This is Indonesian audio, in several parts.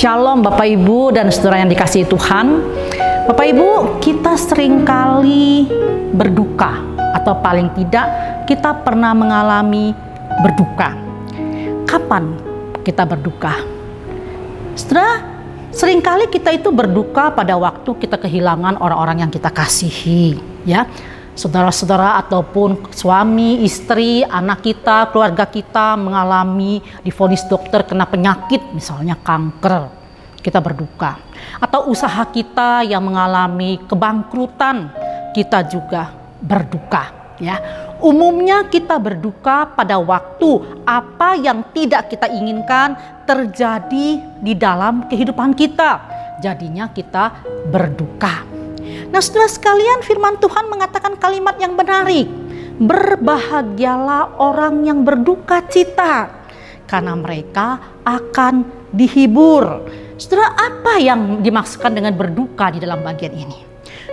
Shalom Bapak Ibu dan saudara yang dikasihi Tuhan. Bapak Ibu, kita seringkali berduka, atau paling tidak kita pernah mengalami berduka. Kapan kita berduka? Saudara, seringkali kita itu berduka pada waktu kita kehilangan orang-orang yang kita kasihi, ya. Saudara-saudara ataupun suami, istri, anak kita, keluarga kita mengalami divonis dokter kena penyakit, misalnya kanker, kita berduka. Atau usaha kita yang mengalami kebangkrutan, kita juga berduka, ya. Umumnya kita berduka pada waktu apa yang tidak kita inginkan terjadi di dalam kehidupan kita. Jadinya kita berduka. Nah, saudara sekalian, firman Tuhan mengatakan kalimat yang menarik. Berbahagialah orang yang berduka cita, karena mereka akan dihibur. Saudara, apa yang dimaksudkan dengan berduka di dalam bagian ini?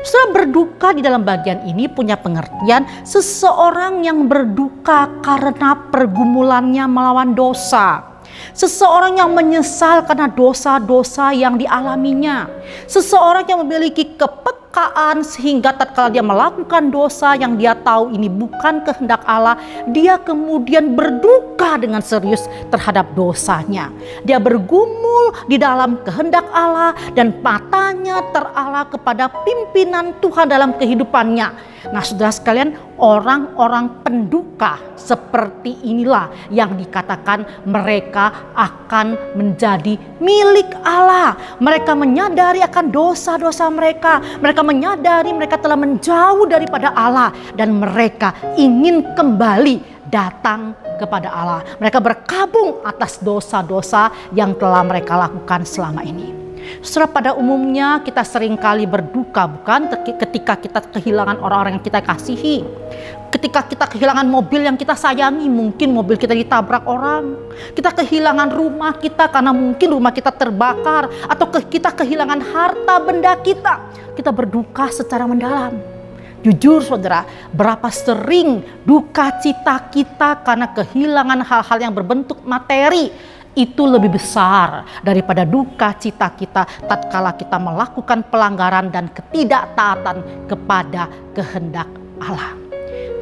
Saudara, berduka di dalam bagian ini punya pengertian seseorang yang berduka karena pergumulannya melawan dosa. Seseorang yang menyesal karena dosa-dosa yang dialaminya. Seseorang yang memiliki kepekaan sehingga tatkala dia melakukan dosa yang dia tahu ini bukan kehendak Allah, dia kemudian berduka dengan serius terhadap dosanya. Dia bergumul di dalam kehendak Allah dan matanya terarah kepada pimpinan Tuhan dalam kehidupannya. Nah, saudara sekalian, orang-orang penduka seperti inilah yang dikatakan mereka akan menjadi milik Allah. Mereka menyadari akan dosa-dosa mereka. Mereka menyadari mereka telah menjauh daripada Allah dan mereka ingin kembali datang kepada Allah. Mereka berkabung atas dosa-dosa yang telah mereka lakukan selama ini. Saudara, pada umumnya kita seringkali berduka, bukan, ketika kita kehilangan orang-orang yang kita kasihi. Ketika kita kehilangan mobil yang kita sayangi, mungkin mobil kita ditabrak orang. Kita kehilangan rumah kita karena mungkin rumah kita terbakar, atau kita kehilangan harta benda kita. Kita berduka secara mendalam. Jujur saudara, berapa sering duka cita kita karena kehilangan hal-hal yang berbentuk materi itu lebih besar daripada duka cita kita tatkala kita melakukan pelanggaran dan ketidaktaatan kepada kehendak Allah.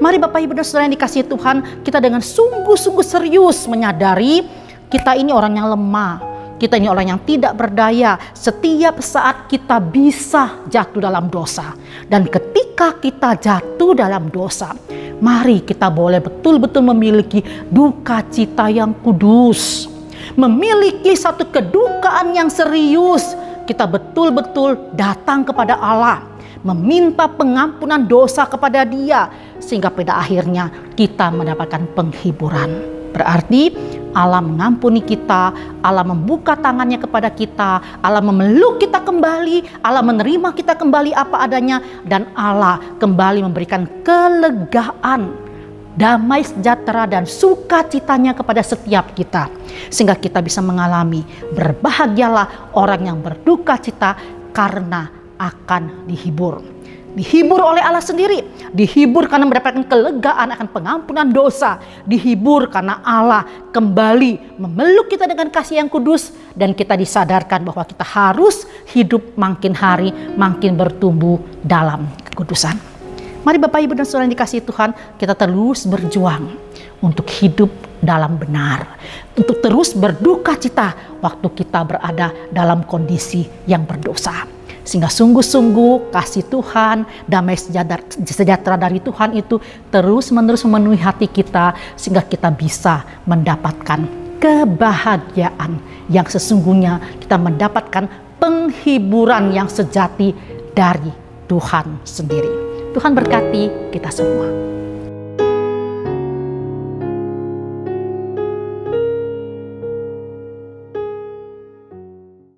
Mari Bapak Ibu dan Saudara yang dikasihi Tuhan, kita dengan sungguh-sungguh serius menyadari kita ini orang yang lemah, kita ini orang yang tidak berdaya. Setiap saat kita bisa jatuh dalam dosa, dan ketika kita jatuh dalam dosa, mari kita boleh betul-betul memiliki duka cita yang kudus, memiliki satu kedukaan yang serius. Kita betul-betul datang kepada Allah, meminta pengampunan dosa kepada Dia, sehingga pada akhirnya kita mendapatkan penghiburan. Berarti Allah mengampuni kita, Allah membuka tangannya kepada kita, Allah memeluk kita kembali, Allah menerima kita kembali apa adanya, dan Allah kembali memberikan kelegaan, damai sejahtera dan sukacitanya kepada setiap kita, sehingga kita bisa mengalami berbahagialah orang yang berduka cita karena akan dihibur. Dihibur oleh Allah sendiri, dihibur karena mendapatkan kelegaan akan pengampunan dosa, dihibur karena Allah kembali memeluk kita dengan kasih yang kudus, dan kita disadarkan bahwa kita harus hidup makin hari makin bertumbuh dalam kekudusan. Mari Bapak Ibu dan Saudara yang dikasihi Tuhan, kita terus berjuang untuk hidup dalam benar, untuk terus berduka cita waktu kita berada dalam kondisi yang berdosa. Sehingga sungguh-sungguh kasih Tuhan, damai sejahtera dari Tuhan itu terus-menerus memenuhi hati kita, sehingga kita bisa mendapatkan kebahagiaan yang sesungguhnya, kita mendapatkan penghiburan yang sejati dari Tuhan sendiri. Tuhan berkati kita semua.